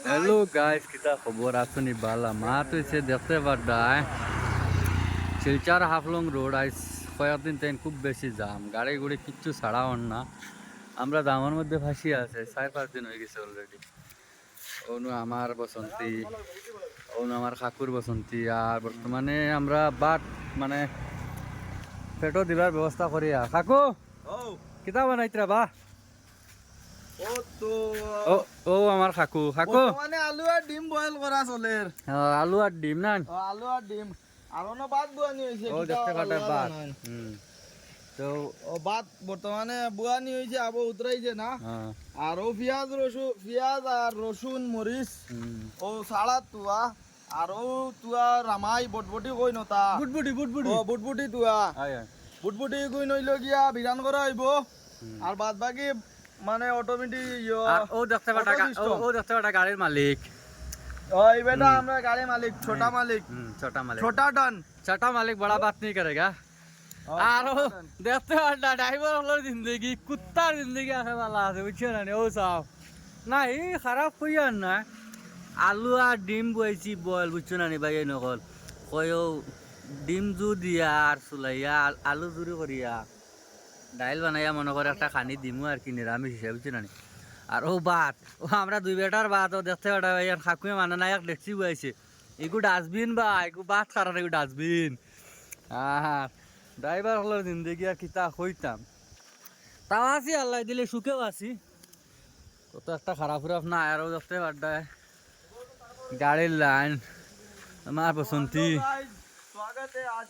Hello guys, কিতা খবর আছনি? বালা মাত হইছে দেখতে পাড্ডায় শিলচর হাফলং রোড আইস কয়েকদিন তাই খুব বেশি জাম, গাড়ি গুড়ি কিচ্ছু ছাড়া হন না। আমরা জামের মধ্যে ফাঁসি আছে, 4-5 দিন হয়ে গেছে অলরেডি। অনু আমার বসন্তী, অনু আমার কাকুর বসন্তী, আর বর্তমানে আমরা বাট মানে পেটো দিবার ব্যবস্থা করি। কাকু কিতা বানাইতরা বা? ও ও আমার কাকু কাকু মানে আলু আর ডিম বয়েল করা চলের। আলু আর ডিম না, আলু আর ডিম আর অন্য ভাত বুয়ানি হয়েছে। ও দেখতে পাটা বাত। তো ও ভাত বর্তমানে বুয়ানি হয়েছে, আবো উতরাইছে না। আর ও পিঁয়াজ আর রসুন মরিচ ও সাড়া তুয়া আর ও তুয়া রামাই বটবটি কই নতা বুটবুটি বুটবুটি ও বুটবুটি তুয়া আয় বুটবুটি কই নইল গিয়া বিরান করা হইব। আর বাদ বাকি মানে অটোমেটিক আর ও দেখতে পাটা গাড়ির মালিক। ওই বেটা আমরা গাড়ি মালিক, ছোটা মালিক, छोटा मालिक, छोटा डन। छोटा मालिक बड़ा बात नहीं करेगा। আর ও দেখতে পাটা ড্রাইভার হলো জিন্দগি কুত্তার জিন্দগি আছে বালা আছে, বুঝছো না? ও সাও না এই খারাপ হইয়া না। আলু আর ডিম বইছি বল, বুঝছো না? ভাই এই নকল কয়ও ডিম জু দিয়া আর চুলাইয়া আলু জুরি করিয়া ডাইল বানাইয়া মনে করে একটা খানি দিমু আর কি নিরামিষ হিসেবে, বুঝছো না? আর ও ভাত, ও আমরা দুই বেটার ভাত, ও দেখতে পাটা ভাই খাকুয়ে মানে না এক দেখছি বইছে এগু ডাস্টবিন বা এগু ভাত কারণ এগু ডাস্টবিন। আর ড্রাইভার হলোর জিন্দগি আর কিতা হইতাম। তাও আছি আল্লাহ দিলে সুখেও আছি, কত একটা খারাপ খারাপ না। আরও দেখতে পাড্ডায় গাড়ির লাইন আমার বসন্তী स्वागत है आज।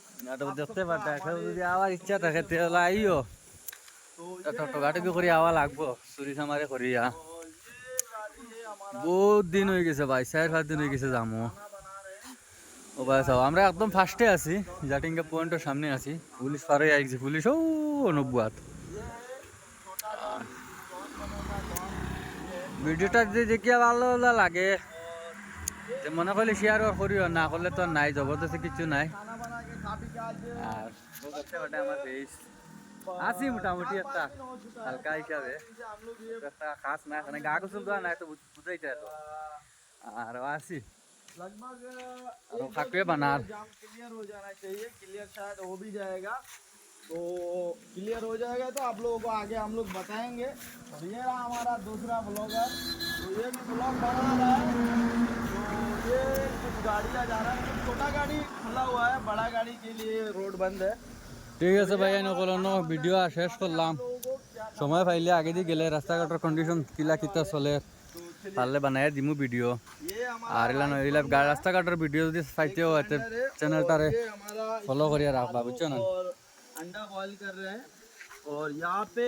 দেখতে পাড্ডায় কেউ যদি আওয়ার ইচ্ছা থাকে তাহলে আইও, টোটো গাড়ি করে আওয়া লাগবো চুরি সামারে করিয়া। বহুত দিন হয়ে গেছে ভাই, 4-5 দিন হয়ে গেছে যামো। ও ভাই সাও আমরা একদম ফার্স্টে আছি, জাটিঙ্গা পয়েন্টের সামনে আছি। পুলিশ পারে আইছে, পুলিশ ও অনুবাদ। ভিডিওটা যদি দেখিয়া ভালো লাগে মনে করলে শেয়ার করিও, না করলে তো নাই, জবরদস্তি কিছু নাই। खाना बना के खा पी के आज আর আমার বেশ আছি মোটামুটি একটা হালকা হিসাবে, हम लोग ये একটা খাস না, মানে গা গোসল দেওয়া নাই তো বুঝাইতে এত। আর আছি लगभग আর খাকুয়ে বানার जाम क्लियर हो जाना चाहिए। क्लियर शायद हो भी जाएगा, तो क्लियर हो जाएगा तो आप लोगों को आगे हम लोग बताएंगे। और ये रहा हमारा दूसरा ब्लॉगर, तो ये भी ब्लॉग बना रहा है। तो ये कुछ गाड़ियाँ जा रहा है, कुछ छोटा गाड़ी खुला हुआ है, बड़ा गाड़ी के लिए रोड बंद है। ঠিক আছে ভাই, নকল ভিডিও শেষ করলাম। সময় পাইলে আগে দিয়ে গেলে রাস্তাঘাটের কন্ডিশন কিলা কিতা চলে পারলে বানাই দিমু ভিডিও। ये আর এলা রাস্তাঘাটের ভিডিও যদি পাইতেও হয় চ্যানেলটারে ये हमारा ফলো করিয়া রাখবা, বুঝছো না? और अंडा बॉईल कर रहे हैं और यहाँ पे